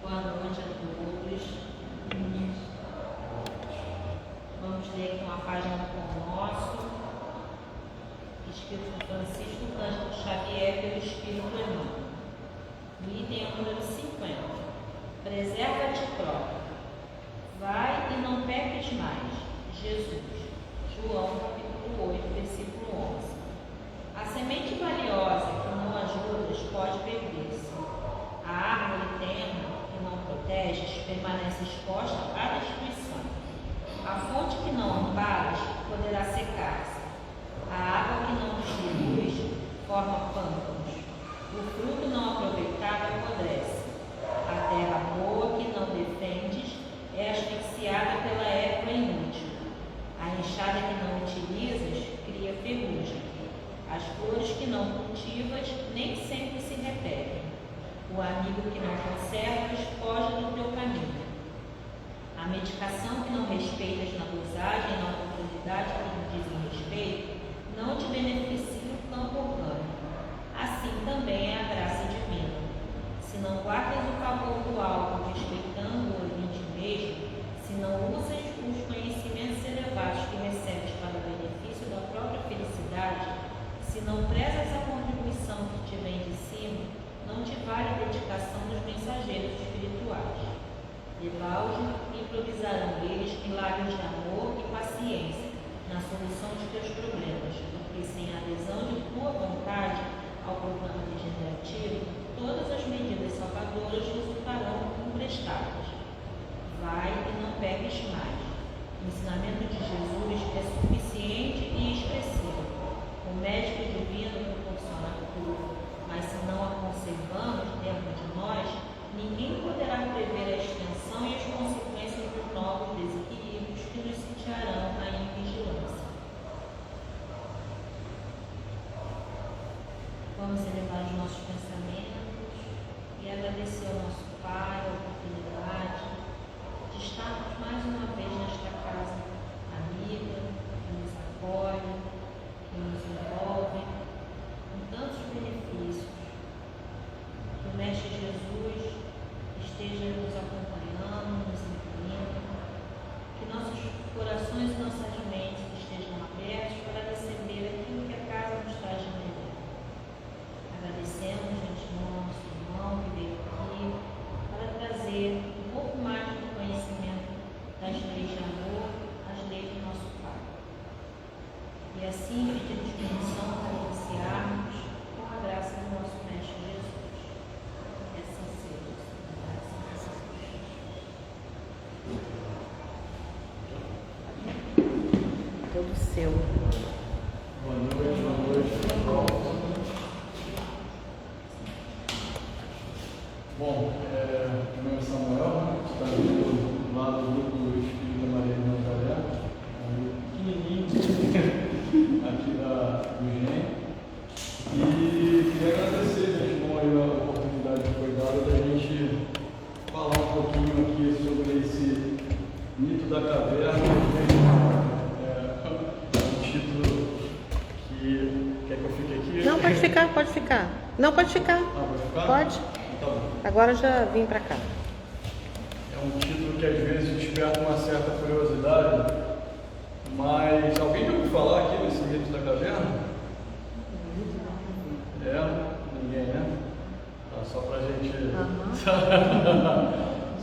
Boa noite a todos. Vamos ler aqui uma página do Pão Nosso, escrito por Francisco Cândido Xavier pelo Espírito Emmanuel. No item número 50. Preserva-te próprio. Vai e não peques mais. Jesus. João capítulo 8, versículo 11. A semente valiosa que não ajudas pode perder-se. A árvore terna que não proteges permanece exposta à destruição. A fonte que não amparas poderá secar-se. A água que não distribuis forma pântanos. O fruto não aproveitado apodrece. A terra boa que não defendes é asfixiada pela erva inútil. A enxada que não utilizas cria ferrugem. As flores que não cultivas nem sempre se repetem. O amigo que não conservas foge do teu caminho. A medicação que não respeitas na dosagem e na oportunidade que lhe dizem respeito não te beneficia no campo orgânico. Assim também é a graça divina. Se não guardas o favor do alto, respeitando-o em ti mesmo, se não usas os conhecimentos elevados que recebes para o benefício da própria felicidade, se não prezas a contribuição que te vem de cima, não te vale a dedicação dos mensageiros espirituais. Debalde improvisarão eles milagres de amor e paciência na solução de teus problemas, porque sem a adesão de tua vontade ao programa regenerativo, todas as medidas salvadoras resultarão imprestáveis. Vai e não peques mais. O ensinamento de Jesus é suficiente e expressivo. O médico divino proporciona a cura, mas se não a conservamos dentro de nós, ninguém poderá prever a extensão e as consequências dos novos desequilíbrios que nos sitiarão a invigilância. Vamos elevar os nossos pensamentos e agradecer ao nosso Pai a oportunidade de estarmos mais uma vez nesta casa amiga, que nos acolhe, que nos envolve com tantos benefícios. Que o Mestre Jesus esteja nos acompanhando, nos incluindo, que nossos corações e nossas mentes estejam abertos para receber aquilo que a casa nos traz de melhor. Agradecemos de antemão ao nosso irmão que veio aqui para trazer um pouco mais do conhecimento das leis de amor, as leis do nosso Pai. E assim pedimos permissão para iniciarmos com a graça do nosso Mestre Jesus. Que assim seja. Todo seu. Boa noite. Bom, meu nome é Samuel, está do lado do grupo Espírita Maria de Nazaré, um grupo pequenininho aqui do GEM. E queria agradecer, gente, bom, aí a oportunidade que foi dada da gente falar um pouquinho aqui sobre esse mito da caverna. Um título que quer que eu fique aqui? Não, pode ficar, pode ficar. Não, pode ficar. Ah, pode ficar? Pode. Tá bom. Agora já vim para cá. É um título que às vezes desperta uma certa curiosidade, mas alguém já ouviu falar aqui desse mito da caverna? Ninguém, né? Tá, só pra gente.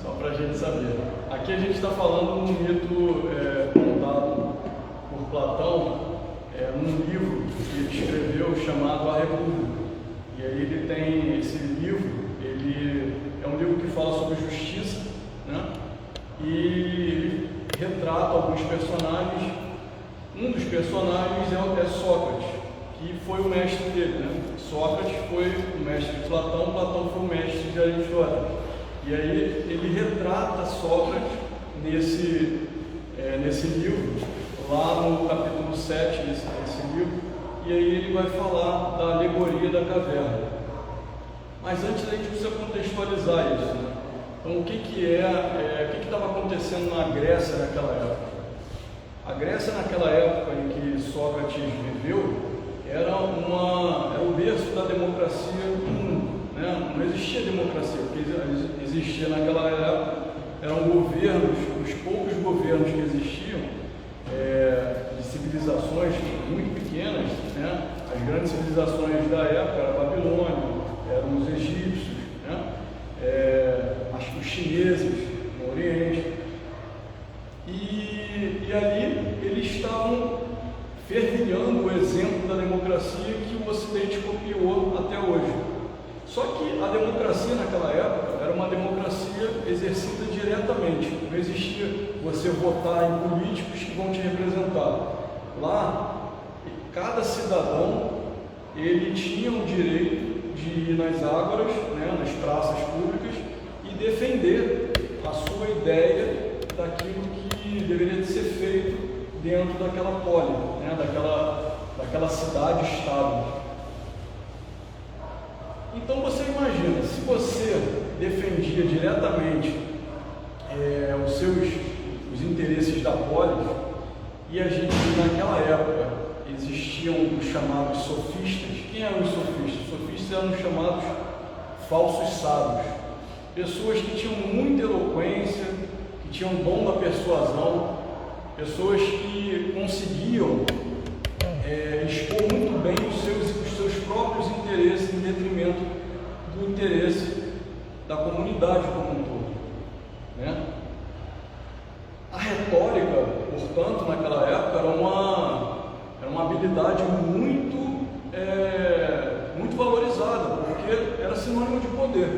Só pra gente saber. Aqui a gente está falando de um mito contado por Platão, num livro que ele escreveu chamado A República. E aí ele tem esse livro, ele é um livro que fala sobre justiça, né? E ele retrata alguns personagens. Um dos personagens é Sócrates, que foi o mestre dele, né? Sócrates foi o mestre de Platão, Platão foi o mestre de Aristóteles. E aí ele retrata Sócrates nesse livro, lá no capítulo 7 desse livro, e aí ele vai falar da alegoria da caverna. Mas antes a gente precisa contextualizar isso, né? Então o que estava acontecendo na Grécia naquela época? A Grécia naquela época em que Sócrates viveu era o berço da democracia no mundo, né? Não existia democracia, porque existia naquela chineses no Oriente. E ali eles estavam fervilhando o exemplo da democracia que o Ocidente copiou até hoje. Só que a democracia naquela época era uma democracia exercida diretamente. Não existia você votar em políticos que vão te representar. Lá, cada cidadão ele tinha o direito de ir nas ágoras, né, nas praças públicas e defender a sua ideia daquilo que deveria ser feito dentro daquela poli, né, daquela cidade-estado. Então você imagina, se você defendia diretamente os interesses da polis, e a gente naquela época existiam os chamados sofistas. Quem eram os sofistas? Os sofistas eram os chamados falsos sábios, pessoas que tinham muita eloquência, que tinham dom da persuasão, pessoas que conseguiam expor muito bem os seus próprios interesses em detrimento do interesse da comunidade como um todo, né? A retórica, portanto, naquela época era uma habilidade muito valorizada, porque era sinônimo de poder,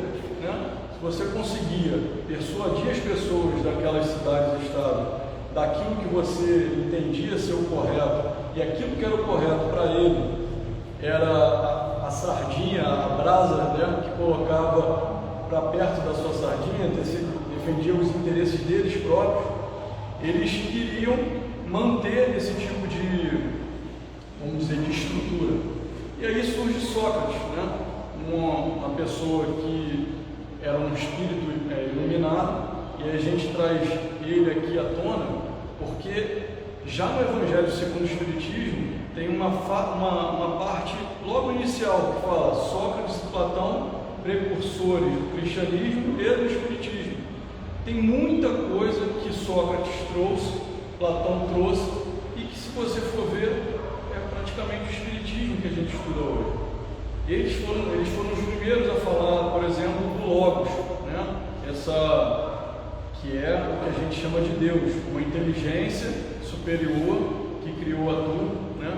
né? Se você conseguia persuadir as pessoas daquelas cidades e estados daquilo que você entendia ser o correto, e aquilo que era o correto para ele era a sardinha, a brasa, né, que colocava para perto da sua sardinha, defendia os interesses deles próprios. Eles queriam manter esse tipo de, vamos dizer, de estrutura. E aí surge Sócrates, né, uma pessoa que era um espírito iluminado, e a gente traz ele aqui à tona, porque já no Evangelho segundo o Espiritismo tem uma parte logo inicial que fala Sócrates e Platão, precursores do cristianismo e do Espiritismo. Tem muita coisa que Sócrates trouxe, Platão trouxe, e que, se você for ver, é praticamente o Espiritismo que a gente estuda hoje. Eles foram os primeiros a falar, por exemplo, do Logos, né? Que é o que a gente chama de Deus, uma inteligência superior que criou a tudo, né?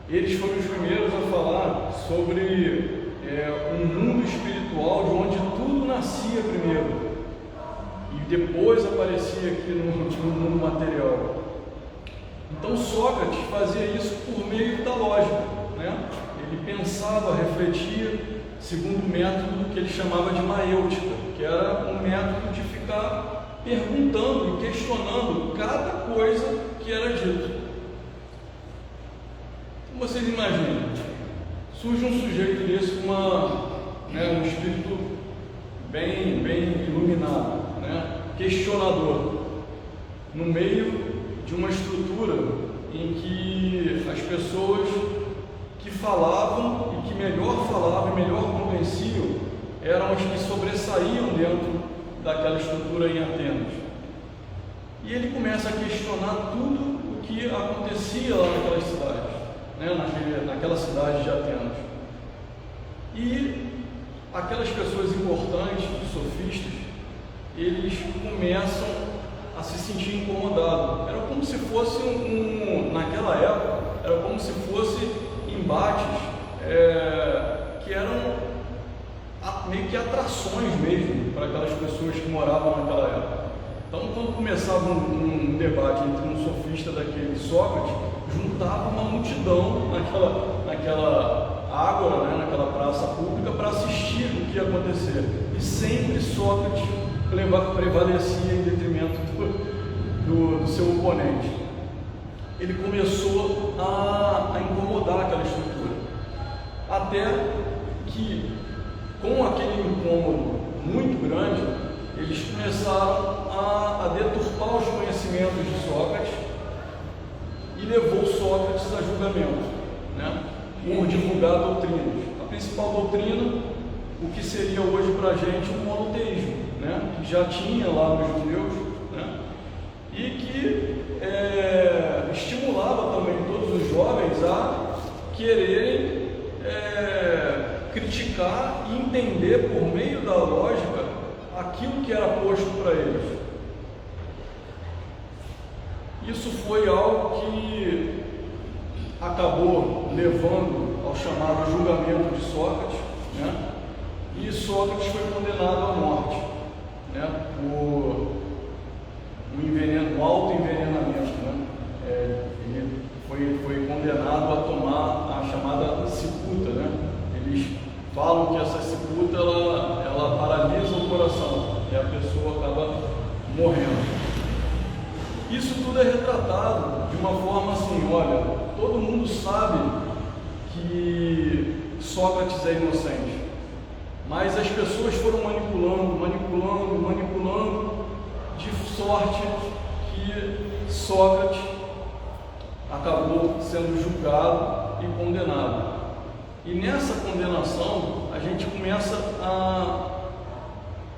Eles foram os primeiros a falar sobre um mundo espiritual de onde tudo nascia primeiro e depois aparecia aqui no mundo material. Então Sócrates fazia isso por meio da lógica, né? Ele pensava, refletia segundo o método que ele chamava de maêutica, que era um método de ficar perguntando e questionando cada coisa que era dito. Então vocês imaginam, surge um sujeito desse com um espírito bem iluminado, né? Questionador, no meio de uma estrutura em que as pessoas que falavam e que melhor falavam e melhor convenciam eram as que sobressaíam dentro daquela estrutura em Atenas. E ele começa a questionar tudo o que acontecia lá naquelas cidades, né? naquela cidade de Atenas. E aquelas pessoas importantes, os sofistas, eles começam a se sentir incomodados. Era como se fosse naquela época, era como se fosse embates que eram meio que atrações mesmo para aquelas pessoas que moravam naquela época. Então, quando começava um debate entre um sofista daquele Sócrates, juntava uma multidão naquela ágora, né, naquela praça pública, para assistir o que ia acontecer. E sempre Sócrates prevalecia em detrimento do seu oponente. Ele começou a incomodar aquela estrutura, até que, com aquele incômodo muito grande, eles começaram a deturpar os conhecimentos de Sócrates e levou Sócrates a julgamento, né, por divulgar doutrinas. A principal doutrina, o que seria hoje para a gente um monoteísmo, né, que já tinha lá nos judeus, né, e que estimulava também todos os jovens a quererem criticar e entender por meio da lógica aquilo que era posto para eles. Isso foi algo que acabou levando ao chamado julgamento de Sócrates, né? E Sócrates foi condenado à morte, né? Por um autoenvenenamento, né? Ele foi condenado a tomar a chamada cicuta, né? Eles falam que essa cicuta ela paralisa o coração e a pessoa acaba morrendo. Isso tudo é retratado de uma forma assim, olha, todo mundo sabe que Sócrates é inocente, mas as pessoas foram manipulando, de sorte que Sócrates acabou sendo julgado e condenado. E nessa condenação, a gente começa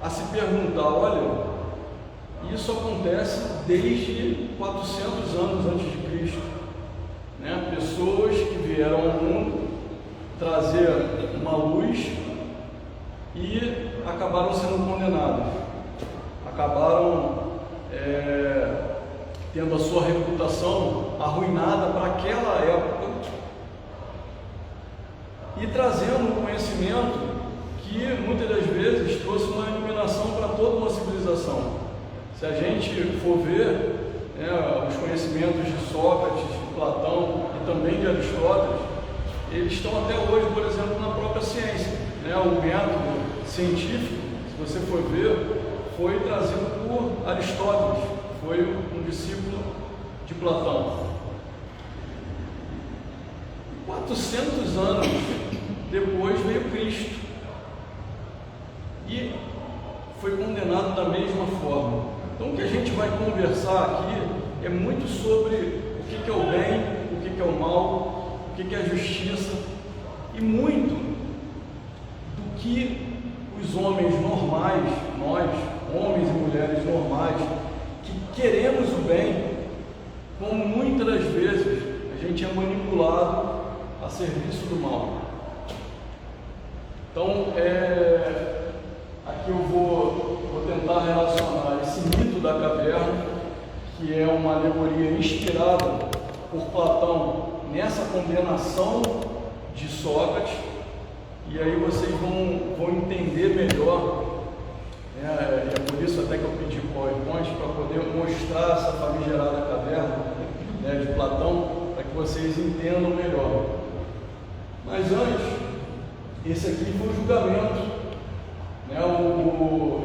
a se perguntar, olha, isso acontece desde 400 anos antes de Cristo, né? Pessoas que vieram ao mundo trazer uma luz e acabaram sendo condenadas, acabaram tendo a sua reputação arruinada para aquela época e trazendo um conhecimento que muitas das vezes trouxe uma iluminação para toda uma civilização. Se a gente for ver os conhecimentos de Sócrates, de Platão e também de Aristóteles, eles estão até hoje, por exemplo, na própria ciência, né? O método científico, se você for ver, foi trazido por Aristóteles, foi um discípulo de Platão. 400 anos depois veio Cristo e foi condenado da mesma forma. Então, o que a gente vai conversar aqui é muito sobre o que é o bem, o que é o mal, o que é a justiça e muito do que os homens normais, nós, homens e mulheres normais, que queremos o bem, como muitas das vezes a gente é manipulado a serviço do mal. Então, aqui eu vou tentar relacionar esse mito da caverna, que é uma alegoria inspirada por Platão nessa condenação de Sócrates, e aí vocês vão entender melhor, né? É por isso até que eu pedi PowerPoint para poder mostrar essa famigerada caverna, né, de Platão, para que vocês entendam melhor. Mas antes, esse aqui foi o julgamento.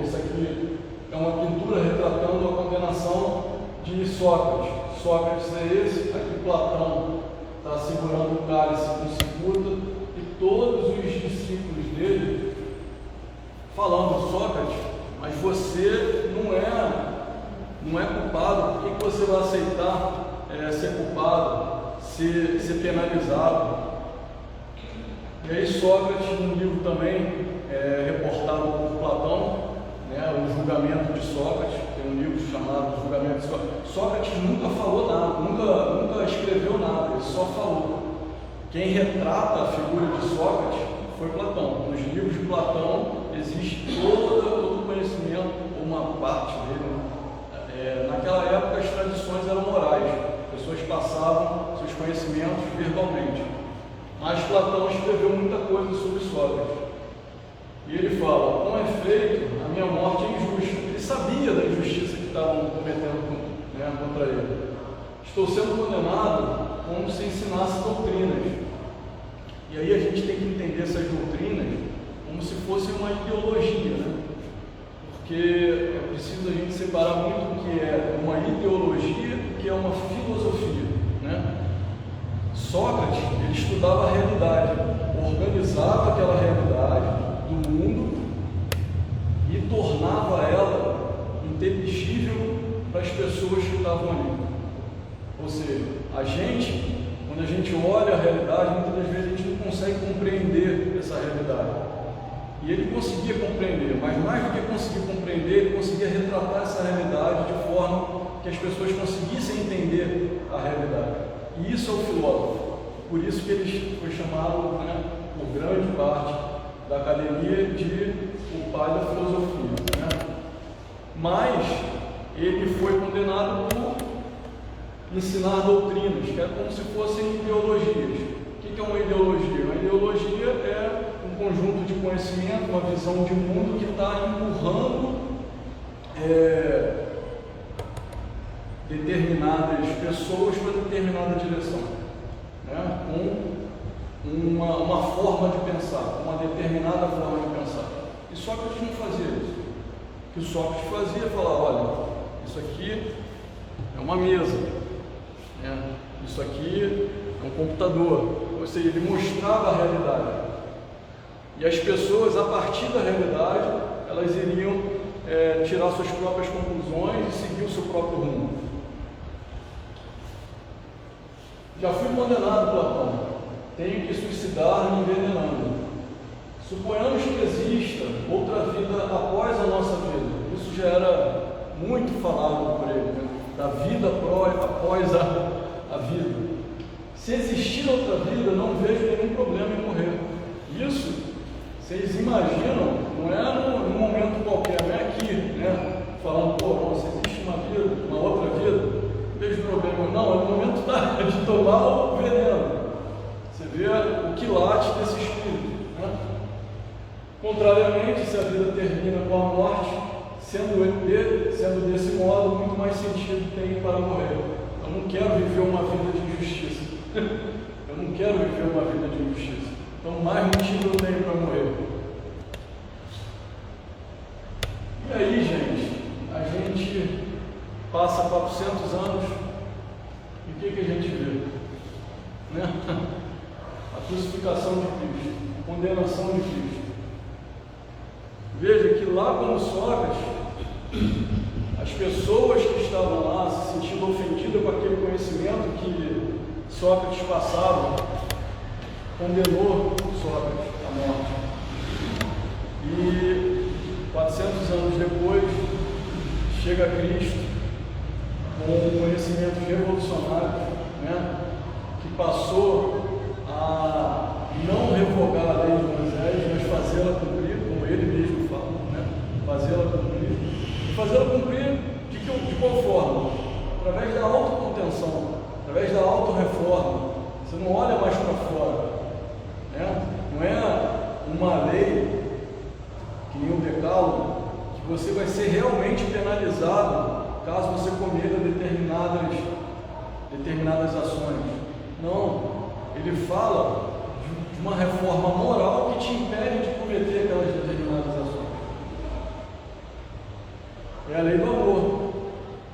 Esse aqui é uma pintura retratando a condenação de Sócrates. Sócrates é esse, aqui Platão está segurando o cálice com cicuta e todos os discípulos dele falando, Sócrates, mas você não é culpado, por que você vai aceitar ser culpado, ser penalizado? E aí Sócrates, no livro também, reportado por Platão, né, o julgamento de Sócrates, tem um livro chamado Julgamento de Sócrates. Sócrates nunca falou nada, nunca escreveu nada, ele só falou. Quem retrata a figura de Sócrates foi Platão. Nos livros de Platão existe todo o conhecimento, uma parte dele. Naquela época as tradições eram orais, as pessoas passavam seus conhecimentos verbalmente. Mas Platão escreveu muita coisa sobre Sócrates. E ele fala, com efeito, a minha morte é injusta. Ele sabia da injustiça que estavam cometendo, né, contra ele. Estou sendo condenado como se ensinasse doutrinas. E aí a gente tem que entender essas doutrinas como se fosse uma ideologia, né? Porque é preciso a gente separar muito o que é uma ideologia e o que é uma filosofia, né? Sócrates, ele estudava a realidade, organizava aquela realidade do mundo e tornava ela inteligível para as pessoas que estavam ali. Ou seja, quando a gente olha a realidade, muitas das vezes a gente não consegue compreender essa realidade. E ele conseguia compreender, mas mais do que conseguir compreender, ele conseguia retratar essa realidade de forma que as pessoas conseguissem entender a realidade. E isso é o filósofo. Por isso que ele foi chamado, né, por grande parte da academia de o pai da filosofia, né? mas ele foi condenado por ensinar doutrinas, que é como se fossem ideologias. O que é uma ideologia? Uma ideologia é um conjunto de conhecimento, uma visão de mundo que está empurrando determinadas pessoas para determinada direção, né? Com uma forma de pensar, uma determinada forma de pensar. E Sócrates não fazia isso. O que o Sócrates fazia é falar: olha, isso aqui é uma mesa, né? Isso aqui é um computador. Ou seja, ele mostrava a realidade. E as pessoas, a partir da realidade, elas iriam tirar suas próprias conclusões e seguir o seu próprio rumo. Já fui condenado, Platão. Tenho que suicidar me envenenando. Suponhamos que exista outra vida após a nossa vida. Isso já era muito falado por ele, né? Da vida após a vida. Se existir outra vida, não vejo nenhum problema em morrer. Isso, vocês imaginam, não é num momento qualquer, não é aqui, né? Falando, pô, se existe uma vida, uma outra vida, não vejo problema. Não, é no momento de tomar o veneno. Você vê o quilate desse espírito, né? Contrariamente, se a vida termina com a morte, sendo desse modo, muito mais sentido tem para morrer. Eu não quero viver uma vida de injustiça. Eu não quero viver uma vida de injustiça. Então, mais motivo eu tenho para morrer. E aí, gente, a gente passa 400 anos e o que a gente vê? Né? A crucificação de Cristo, a condenação de Cristo. Veja que lá como Sócrates, as pessoas que estavam lá se sentindo ofendidas com aquele conhecimento que Sócrates passava, condenou Sócrates à morte. E 400 anos depois, chega Cristo com um conhecimento revolucionário, né, que passou a não revogar a lei de Moisés, mas fazê-la cumprir, como ele mesmo fala, né, fazê-la cumprir. E fazê-la cumprir de qual forma? Através da autocontenção, através da autorreforma. Você não olha mais para fora, né? Não é uma lei que nem o decálogo, que você vai ser realmente penalizado caso você cometa determinadas ações. Não, ele fala de uma reforma moral que te impede de cometer aquelas determinadas ações. É a lei do amor,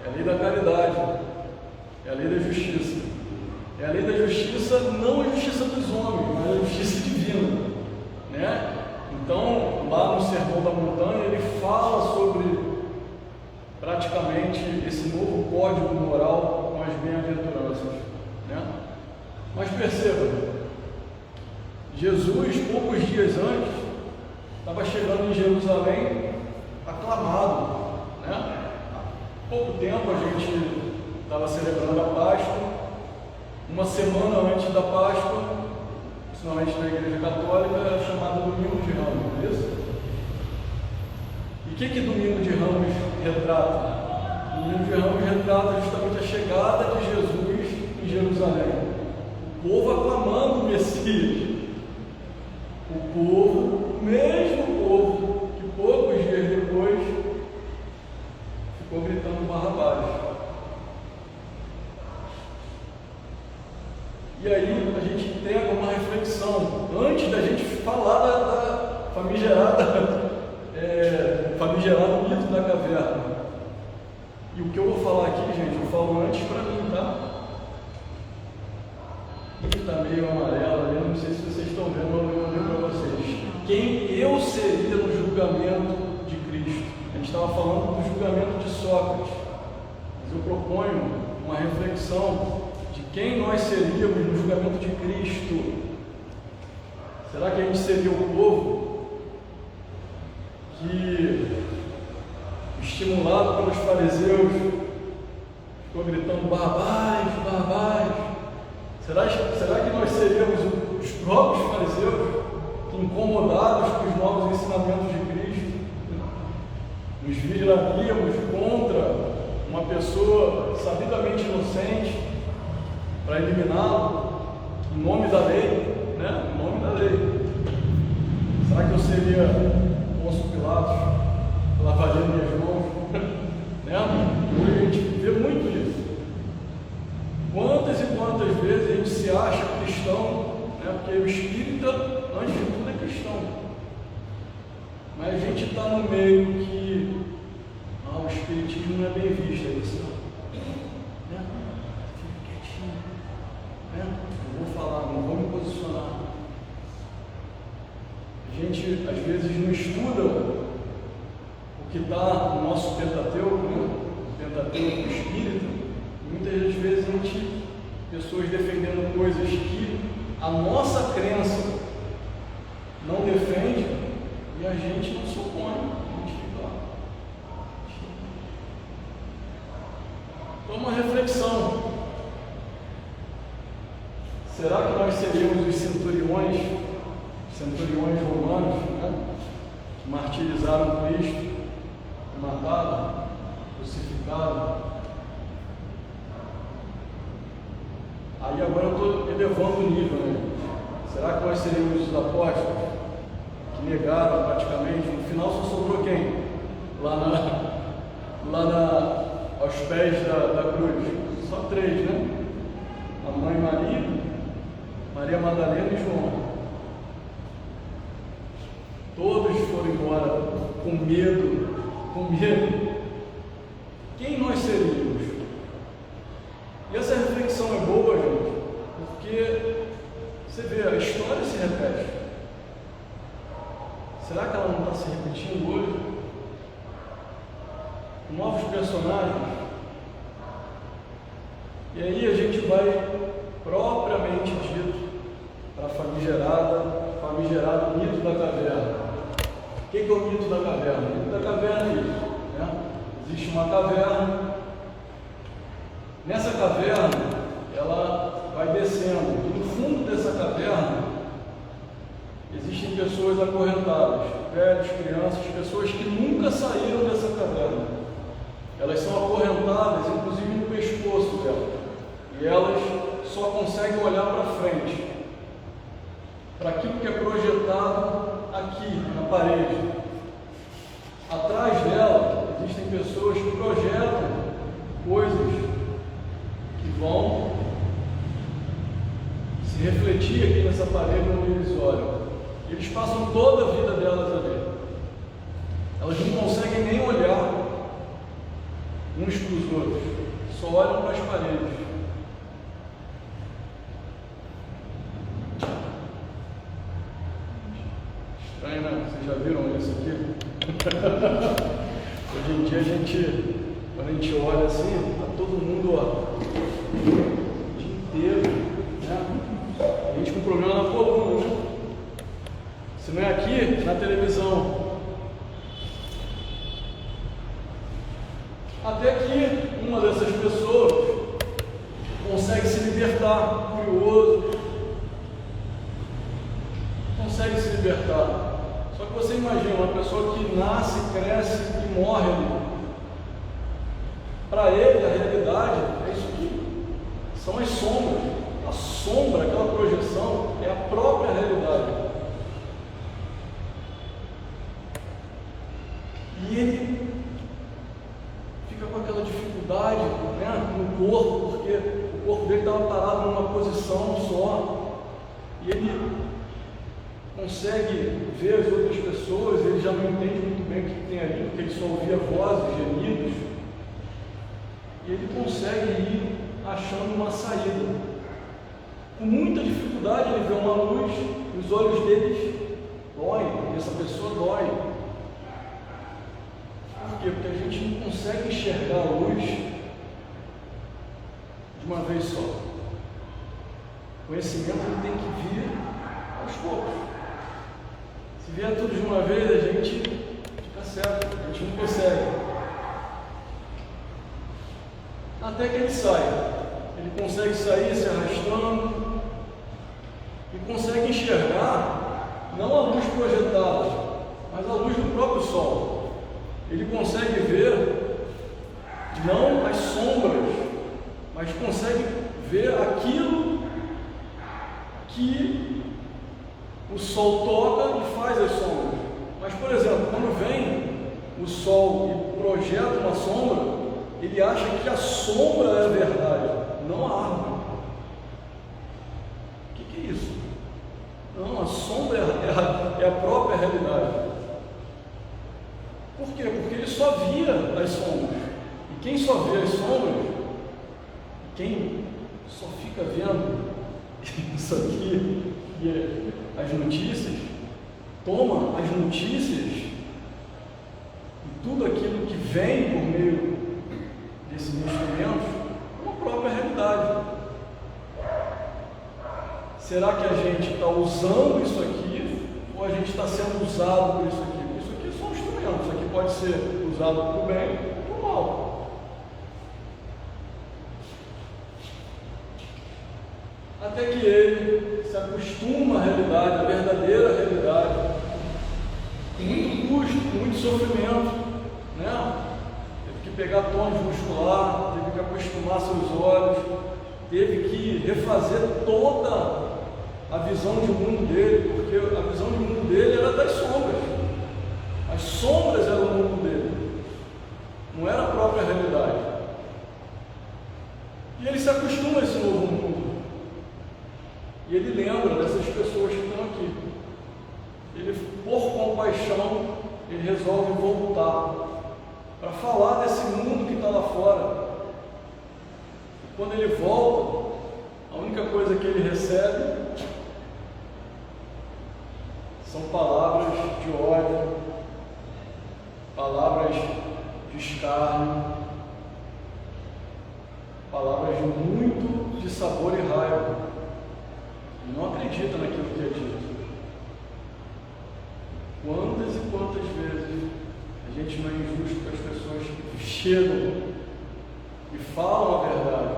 é a lei da caridade, é a lei da justiça. É a lei da justiça, não a justiça dos homens, mas a justiça divina, né? Então, lá no Sermão da Montanha, ele fala sobre praticamente esse novo código moral com as bem-aventuranças, né? Mas perceba, Jesus, poucos dias antes, estava chegando em Jerusalém aclamado, né? Há pouco tempo a gente estava celebrando a Páscoa. Uma semana antes da Páscoa, principalmente na Igreja Católica, é chamada Domingo de Ramos, não é isso? E o que Domingo de Ramos retrata? Domingo de Ramos retrata justamente a chegada de Jesus em Jerusalém. O povo aclamando o Messias. O mesmo povo, que poucos dias depois ficou gritando Barrabás. E aí a gente entrega uma reflexão, antes da gente falar da famigerado mito da caverna. E o que eu vou falar aqui, gente, eu falo antes para mim, tá? Ele está meio amarelo ali, não sei se vocês estão vendo, mas eu vou ler para vocês. Quem eu seria no julgamento de Cristo? A gente estava falando do julgamento de Sócrates, mas eu proponho uma reflexão de quem nós seríamos no julgamento de Cristo. Será que a gente seria o povo que, estimulado pelos fariseus, ficou gritando Barrabás, Barrabás? Será que nós seríamos os próprios fariseus que, incomodados com os novos ensinamentos de Cristo, nos vigilariamos contra uma pessoa sabidamente inocente para eliminá-lo em nome da lei, né? Em nome da lei. Será que eu seria Pôncio Pilatos, lavaria minhas mãos? Né? Hoje a gente vê muito isso. Quantas e quantas vezes a gente se acha cristão, né? Porque o espírita, antes de tudo, é cristão. Mas a gente está no meio que o espiritismo não é bem visto, é isso não. Né? Fica quietinho. Né? Não vou falar, não vou me posicionar. A gente às vezes não estuda o que está no nosso Pentateuco, né? O Pentateuco espírita. Muitas das vezes a gente, pessoas defendendo coisas que a nossa crença não defende e a gente não se opõe, a gente fica lá. Então, uma reflexão: será que nós seríamos os centuriões romanos, né? Que martirizaram Cristo, mataram, crucificaram? Aí agora eu estou elevando o nível, né? Será que nós seríamos os apóstolos que negaram praticamente? No final só sobrou quem? Aos pés da cruz. Só 3, né? A mãe Maria, Maria Madalena e João. Todos foram embora com medo. Quem nós seríamos? E essa reflexão é boa, gente, porque você vê, a história se repete. Será que ela não está se repetindo hoje? Novos personagens. E aí a gente vai propriamente dito para famigerado mito da caverna. O que é o mito da caverna? O mito da caverna é isso, né? Existe uma caverna. Nessa caverna, ela vai descendo. E no fundo dessa caverna, existem pessoas acorrentadas, velhos, crianças, pessoas que nunca saíram dessa caverna. Elas são acorrentadas, inclusive no pescoço dela. E elas só conseguem olhar para frente, para aquilo que é projetado aqui na parede. Atrás dela, existem pessoas que projetam coisas que vão se refletir aqui nessa parede onde eles olham. Eles passam toda a vida delas ali. Elas não conseguem nem olhar uns para os outros, só olham para as paredes. Estranho, né? Vocês já viram isso aqui? Hoje em dia quando a gente olha assim, está todo mundo o dia inteiro, né? A gente com problema na coluna, né? Se não é aqui, na televisão. Até que uma dessas pessoas consegue se libertar, curioso, consegue se libertar. Só que você imagina uma pessoa que nasce, cresce e morre ali. Para ele, a realidade é isso aqui. São as sombras. A sombra, aquela projeção, é a própria realidade. E ele fica com aquela dificuldade, né, no corpo, porque o corpo dele estava parado numa posição só. E ele consegue ver as outras pessoas, ele já não entende muito bem o que tem ali, porque ele só ouvia vozes, gemidos. E ele consegue ir achando uma saída. Com muita dificuldade ele vê uma luz, os olhos deles doem, essa pessoa dói. Por quê? Porque a gente não consegue enxergar a luz de uma vez só. O conhecimento ele tem que vir aos poucos. Se vier tudo de uma vez, a gente fica certo, a gente não consegue. Até que ele sai. Ele consegue sair se arrastando e consegue enxergar não a luz projetada, mas a luz do próprio sol. ele consegue ver não as sombras, mas consegue ver aquilo que o sol toca e faz as sombras. Mas, por exemplo, quando vem o sol e projeta uma sombra, ele acha que a sombra é a verdade, não a árvore. O que é isso? Não, a sombra é a própria realidade. Por quê? Porque ele só via as sombras. E quem só vê as sombras, quem só fica vendo isso aqui, e as notícias, toma as notícias e tudo aquilo que vem por meio desses instrumentos como a própria realidade. Será que a gente está usando isso aqui ou a gente está sendo usado por isso aqui? Isso aqui é só um instrumento, isso aqui pode ser usado para o bem ou para o mal. Até que ele se acostuma à realidade, à verdadeira realidade, com muito custo, com muito sofrimento, né? Teve que pegar tônus muscular, teve que acostumar seus olhos, teve que refazer toda a visão de mundo dele, porque a visão de mundo dele era das sombras. As sombras eram o mundo dele, não era a própria realidade. E ele se acostuma a esse novo mundo. E ele lembra dessas pessoas que estão aqui. Ele, por compaixão, ele resolve voltar para falar desse mundo que está lá fora. E quando ele volta, a única coisa que ele recebe são palavras de ódio, palavras de escárnio, palavras de muito dissabor e raiva. Ele não acredita naquilo que é dito. Quantas e quantas vezes a gente não é injusto com as pessoas que chegam e falam a verdade,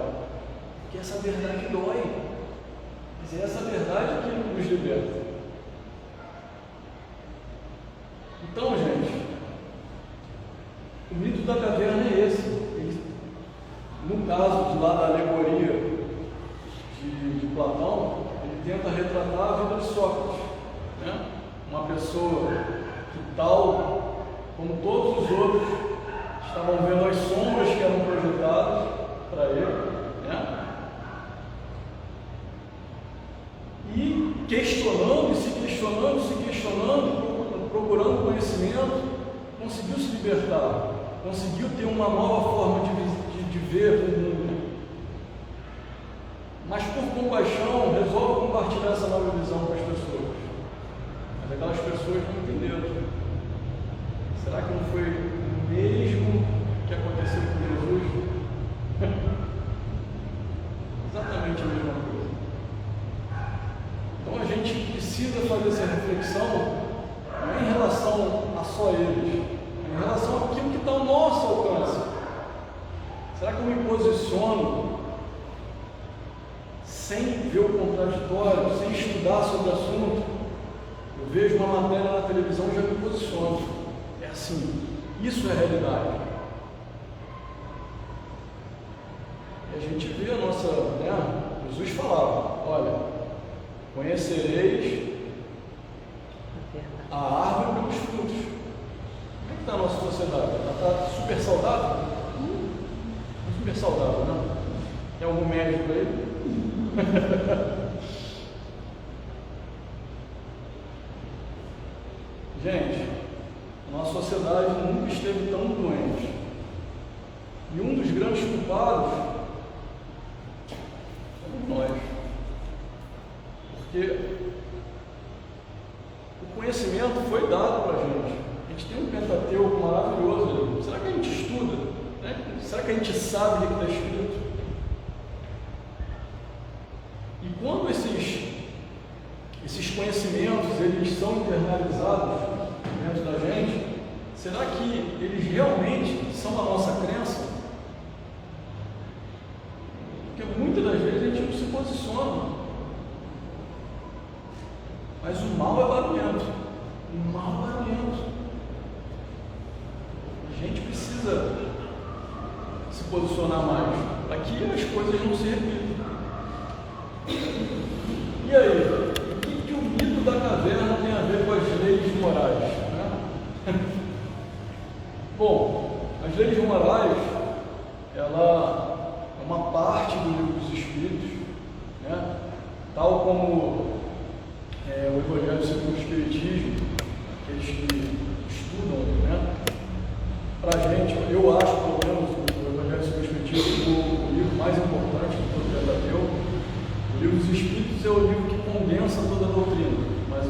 porque essa verdade dói, mas é essa verdade que nos liberta. Então, gente, o mito da caverna é esse. No caso de lá da alegoria de Platão, ele tenta retratar a vida de Sócrates, né? Uma pessoa que, tal como todos os outros, estavam vendo as sombras que eram projetadas para ele, né? E se questionando, procurando conhecimento, conseguiu se libertar, conseguiu ter uma nova forma de ver o mundo. Mas por compaixão, resolve compartilhar essa nova visão com as pessoas. Mas aquelas pessoas não entenderam. Será que não foi o mesmo que aconteceu com Jesus? Exatamente a mesma coisa. Então a gente precisa fazer essa reflexão, não é em relação a só eles, é em relação àquilo que está ao nosso alcance. Será que eu me posiciono sem ver o contraditório, sem estudar sobre o assunto? Eu vejo uma matéria na televisão e já me posiciono. É assim, isso é a realidade. E a gente vê a nossa, né? Jesus falava, olha, conhecereis a árvore pelos frutos. Como é que está a nossa sociedade? Ela está super saudável? Super saudável, né? Tem algum médico aí? Gente, a nossa sociedade nunca esteve tão doente. E um dos grandes culpados somos nós. Porque o conhecimento foi dado para a gente. A gente tem um Pentateuco maravilhoso ali. Será que a gente estuda? Né? Será que a gente sabe o que está escrito? E quando esses conhecimentos eles são internalizados dentro da gente, será que eles realmente são a nossa crença? Porque muitas das vezes a gente não se posiciona. Mas o mal é barulhento. O mal é barulhento. posicionar mais, para que as coisas não se repitam. E aí, o que o mito da caverna tem a ver com as leis morais? Né? Bom, as leis morais, ela é uma parte do livro dos Espíritos, né? Tal como o Evangelho segundo o Espiritismo, aqueles que estudam, né? Para a gente, eu acho, pelo menos, o Evangelho segundo o Espiritismo o livro mais importante que todo já deu. O livro dos Espíritos é o livro que condensa toda a doutrina, mas o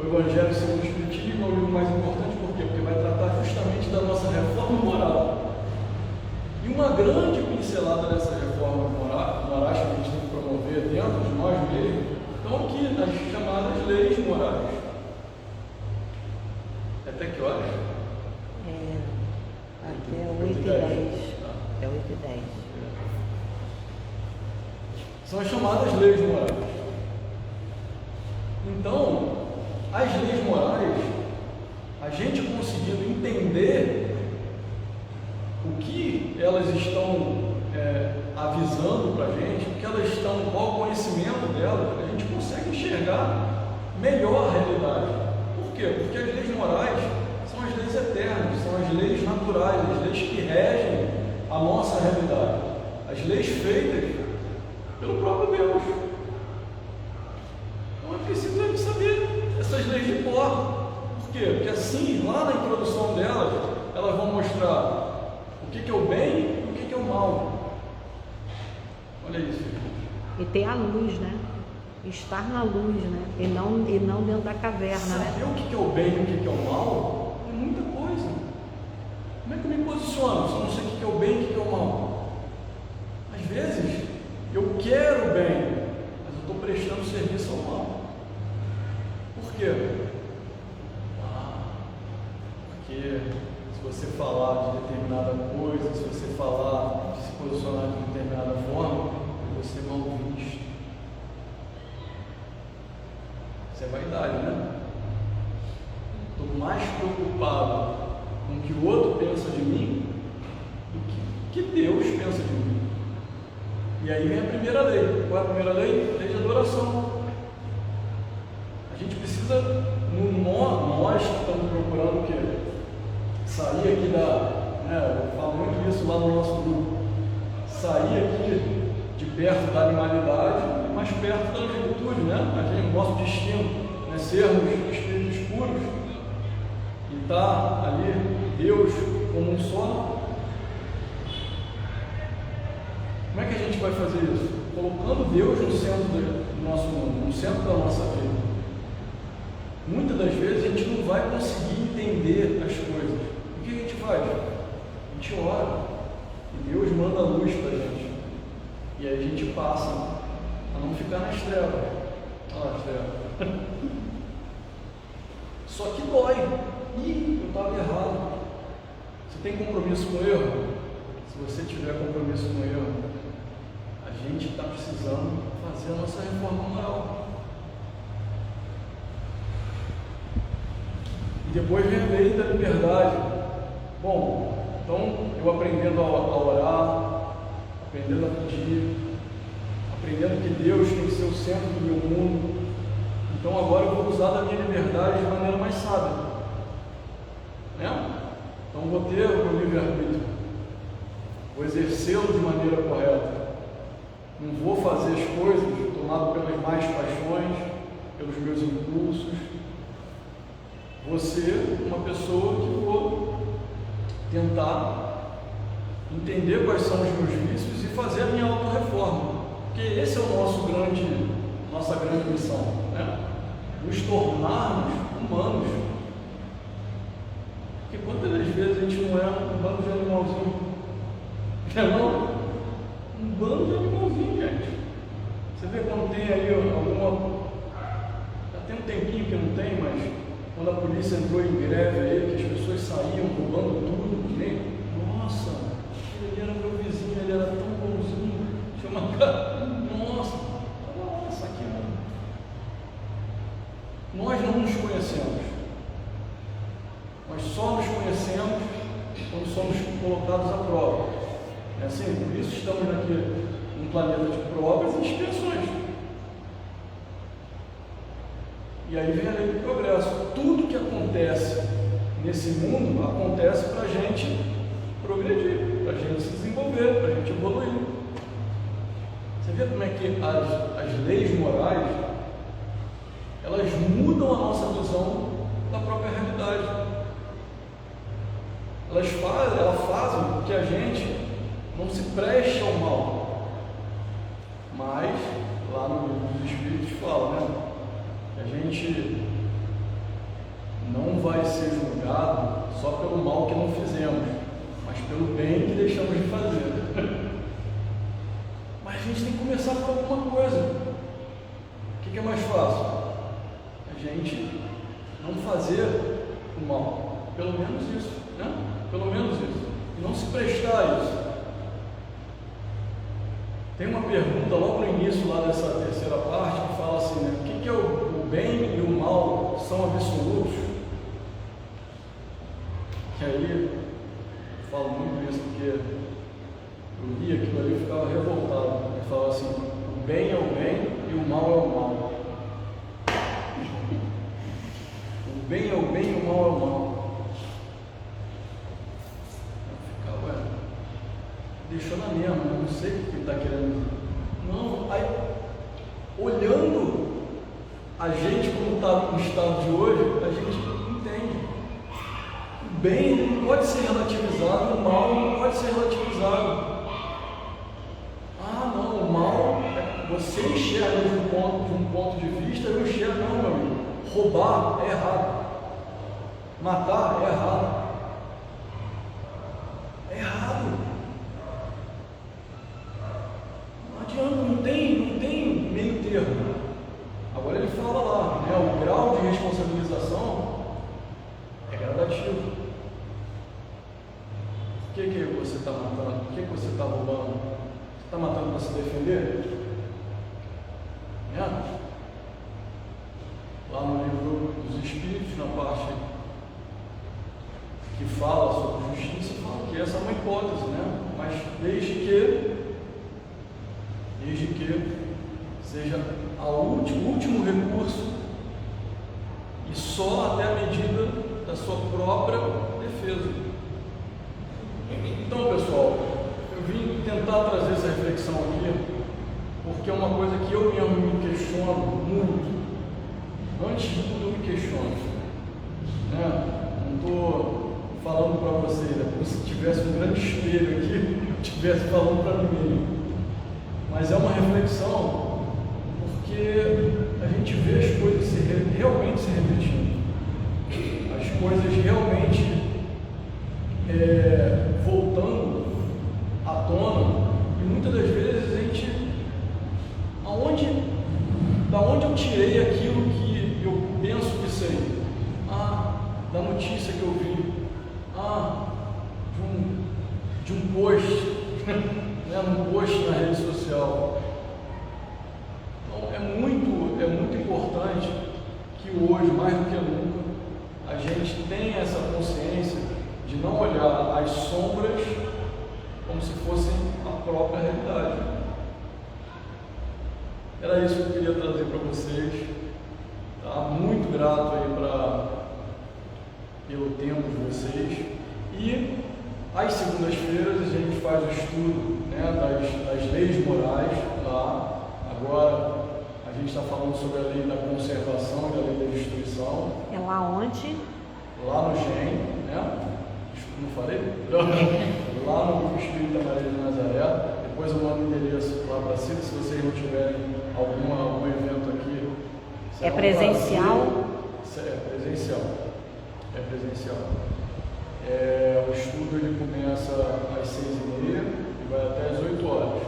Evangelho segundo o Espiritismo é o livro mais importante, por quê? Porque vai tratar justamente da nossa reforma moral. E uma grande pincelada dessa reforma morais que a gente tem que promover dentro de nós mesmos estão aqui nas chamadas leis morais. Até que horas? Até 8h10. É 8h10. São as chamadas leis morais. Então, as leis morais, a gente conseguindo entender o que elas estão avisando para a gente, o que elas estão, qual o conhecimento delas, a gente consegue enxergar melhor a realidade. Por quê? Porque as leis morais são as leis eternas, são as leis naturais, as leis que regem a nossa realidade, as leis feitas pelo próprio Deus. Então é preciso a gente saber essas leis de cor. Por quê? Porque assim, lá na introdução delas, elas vão mostrar o que é o bem e o que é o mal. Olha isso. E ter a luz, né? Estar na luz, né? E não dentro da caverna, né? Saber o que é o bem e o que é o mal é muita coisa. Como é que eu me posiciono se eu não sei o que é o bem e o que é o mal? Às vezes, eu quero o bem, mas eu estou prestando serviço ao mal. Por quê? Porque se você falar de determinada coisa, se você falar de se posicionar de determinada forma, você é mal visto. Isso é vaidade, né? Estou mais preocupado com o que o outro pensa de mim do que Deus pensa de mim. E aí vem a primeira lei. Qual é a primeira lei? Lei de adoração. A gente precisa, nós que estamos procurando o quê? Sair aqui eu falo muito isso lá no nosso grupo, sair aqui de perto da animalidade e mais perto da virtude, né? A gente, o nosso destino, né? Sermos espíritos puros e estar ali, Deus como um só. Como é que a gente vai fazer isso? Colocando Deus no centro do nosso mundo, no centro da nossa vida. Muitas das vezes a gente não vai conseguir entender as coisas. O que a gente faz? A gente ora e Deus manda a luz para a gente. E aí a gente passa a não ficar nas trevas. Olha lá as trevas. Só que dói. Ih, eu estava errado. Você tem compromisso com o erro? Se você tiver compromisso com o erro, a gente está precisando fazer a nossa reforma moral. E depois vem a lei da liberdade. Bom, então eu aprendendo a orar, aprendendo a pedir, aprendendo que Deus tem que ser o centro do meu mundo. Então agora eu vou usar da minha liberdade de maneira mais sábia. Né? Então vou ter o meu livre-arbítrio. Vou exercê-lo de maneira correta. Não vou fazer as coisas tomado pelas más paixões, pelos meus impulsos. Vou ser uma pessoa que vou tentar entender quais são os meus vícios e fazer a minha autorreforma. Porque esse é o nossa grande missão, né? Nos tornarmos humanos. Porque quantas das vezes a gente não é um bando de animalzinho? Não? Um bando de animalzinho, gente. Você vê quando tem aí alguma... Já tem um tempinho que não tem, mas quando a polícia entrou em greve aí, que as pessoas saíam roubando tudo, né? Nossa, ele era meu vizinho, ele era tão bonzinho. Tinha uma cara... Nossa, aqui não. Nós não nos conhecemos. Nós só nos conhecemos quando somos colocados à prova. É assim, por isso estamos aqui num planeta de provas e expiações. E aí vem a lei do progresso. Tudo que acontece nesse mundo acontece para a gente progredir, para a gente se desenvolver, para a gente evoluir. Você vê como é que as leis morais, elas mudam a nossa visão da própria realidade. Elas fazem com que a gente não se preste ao mal. Mas, lá no livro dos Espíritos fala, né? Que a gente não vai ser julgado só pelo mal que não fizemos, mas pelo bem que deixamos de fazer. Mas a gente tem que começar por alguma coisa. O que é mais fácil? A gente não fazer o mal. Pelo menos isso, né? Pelo menos isso. E não se prestar a isso. Tem uma pergunta logo no início lá dessa terceira parte que fala assim, né? O que é o bem e o mal são absolutos? Que aí eu falo muito isso porque eu li aquilo ali e ficava revoltado. Ele falava assim, o bem é o bem e o mal é o mal. O bem é o bem e o mal é o mal. Deixou na mesma, eu não sei o que ele está querendo dizer. Não, aí, olhando a gente como está no estado de hoje, a gente entende. O bem não pode ser relativizado, o mal não pode ser relativizado. Ah, não, o mal, você enxerga de um ponto de vista, eu enxergo, não, meu amigo. Roubar é errado. Matar é errado. É errado. Não tem meio termo. Agora ele fala lá, né, o grau de responsabilização é gradativo. O que você está matando? O que você está roubando? Você está matando para se defender? Né? Lá no livro dos Espíritos, na parte que fala sobre justiça, fala que essa é uma hipótese, né? Mas desde que seja o último recurso e só até a medida da sua própria defesa. Então, pessoal, eu vim tentar trazer essa reflexão aqui porque é uma coisa que eu mesmo me questiono muito. Antes de tudo, eu me questiono, né? Não estou falando para vocês, é como se tivesse um grande espelho aqui, eu estivesse falando para mim mesmo. Mas é uma reflexão porque a gente vê as coisas realmente se repetindo, as coisas realmente voltando à tona, e muitas das vezes a gente, da onde eu tirei aquilo que eu penso que sei? Da notícia que eu vi, de um post, num post na rede social. Então é muito importante que hoje, mais do que nunca, a gente tenha essa consciência de não olhar as sombras como se fossem a própria realidade. Era isso que eu queria trazer para vocês. Tá? Muito grato aí pelo tempo de vocês. E às segundas-feiras a gente faz o estudo, né, das leis morais lá. Agora a gente está falando sobre a lei da conservação e a lei da destruição. É lá onde? Lá no GEM, né? Não falei? Lá no Espírita Maria de Nazaré. Depois eu mando o endereço lá para cima, se vocês não tiverem algum evento aqui. É presencial? É presencial. É presencial. O estudo ele começa às 6h30 e vai até às 8 horas.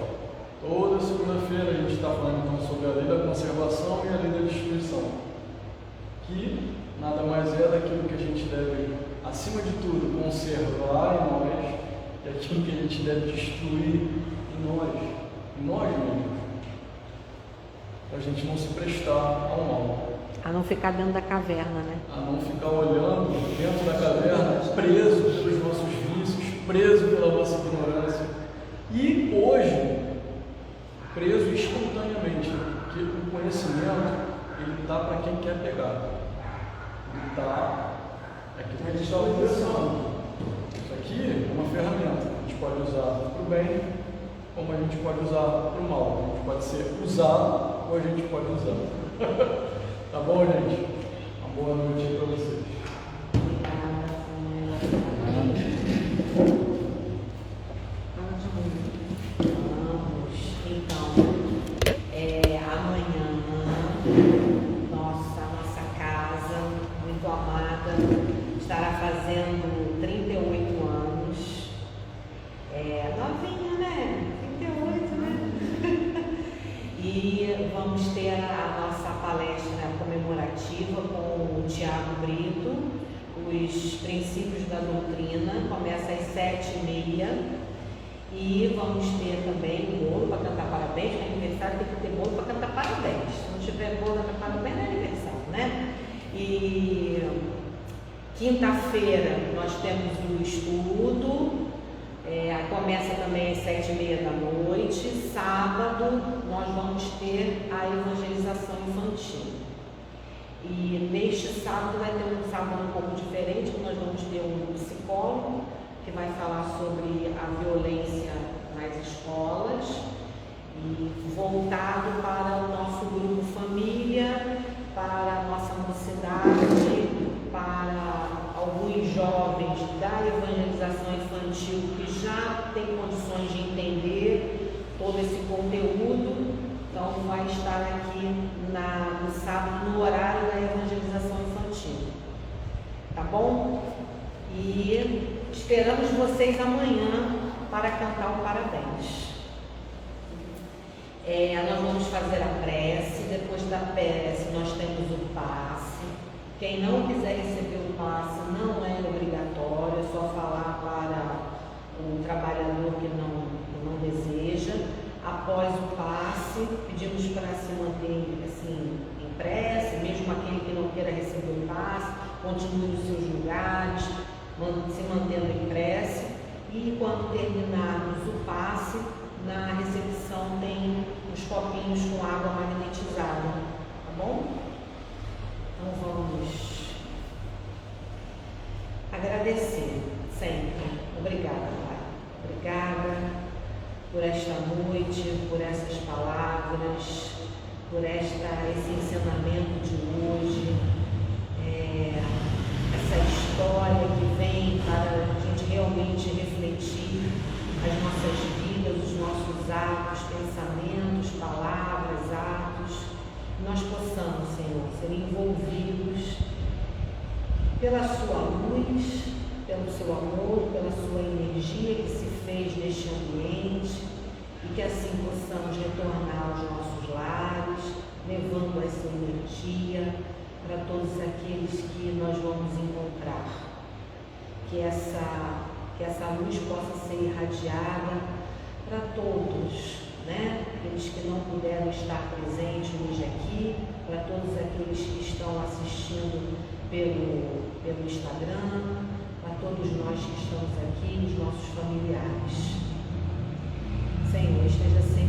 Toda segunda-feira a gente está falando então sobre a lei da conservação e a lei da destruição, que nada mais é daquilo que a gente deve, acima de tudo, conservar em nós e aquilo que a gente deve destruir em nós mesmos, para a gente não se prestar ao mal. A não ficar dentro da caverna, né? A não ficar olhando dentro da caverna, preso pelos nossos vícios, preso pela nossa ignorância, E hoje, preso espontaneamente, porque o conhecimento, ele está para quem quer pegar. Ele está, é aquilo que a gente estava conversando. Isso aqui é uma ferramenta, a gente pode usar para o bem, como a gente pode usar para o mal. A gente pode ser usado ou a gente pode usar. Tá bom, gente? Uma boa noite para vocês. Nossa casa, muito amada, estará fazendo 38 anos. Novinha, né? 38, né? E vamos ter a nossa palestra comemorativa com o Tiago Brito, os princípios da doutrina, começa às 7h30. E vamos ter também um bolo para cantar parabéns, que é aniversário, tem que ter bolo para cantar parabéns. Se não tiver bolo para cantar parabéns, não é aniversário, né? E quinta-feira nós temos o estudo, começa também às 7h30. Sábado nós vamos ter a evangelização infantil. E neste sábado vai ter um sábado um pouco diferente, nós vamos ter um psicólogo que vai falar sobre a violência nas escolas e voltado para o nosso grupo família, para a nossa mocidade, para alguns jovens da evangelização infantil que já têm condições de entender todo esse conteúdo. Então vai estar aqui no sábado, no horário da evangelização infantil. Tá bom? E esperamos vocês amanhã para cantar o parabéns. Nós vamos fazer a prece, depois da prece nós temos o passe. Quem não quiser receber o passe não é obrigatório, é só falar para o trabalhador que não deseja. Após o passe, pedimos para se manter assim, em prece, mesmo aquele que não queira receber o passe, continue nos seus lugares, se mantendo em prece. E quando terminarmos o passe, na recepção tem os copinhos com água magnetizada, tá bom? Então vamos agradecer sempre. Obrigada, Pai. Obrigada por esta noite, por essas palavras, por esse ensinamento de hoje, essa história que vem para a gente realmente refletir as nossas vidas, os nossos atos, pensamentos, palavras, atos, que nós possamos, Senhor, ser envolvidos pela sua luz, pelo seu amor, pela sua energia que se fez neste ambiente, e que assim possamos retornar aos nossos lares, levando essa energia para todos aqueles que nós vamos encontrar. Que essa luz possa ser irradiada para todos, né? Aqueles que não puderam estar presentes hoje aqui, para todos aqueles que estão assistindo pelo Instagram, para todos nós que estamos aqui, os nossos familiares. Senhor, esteja sempre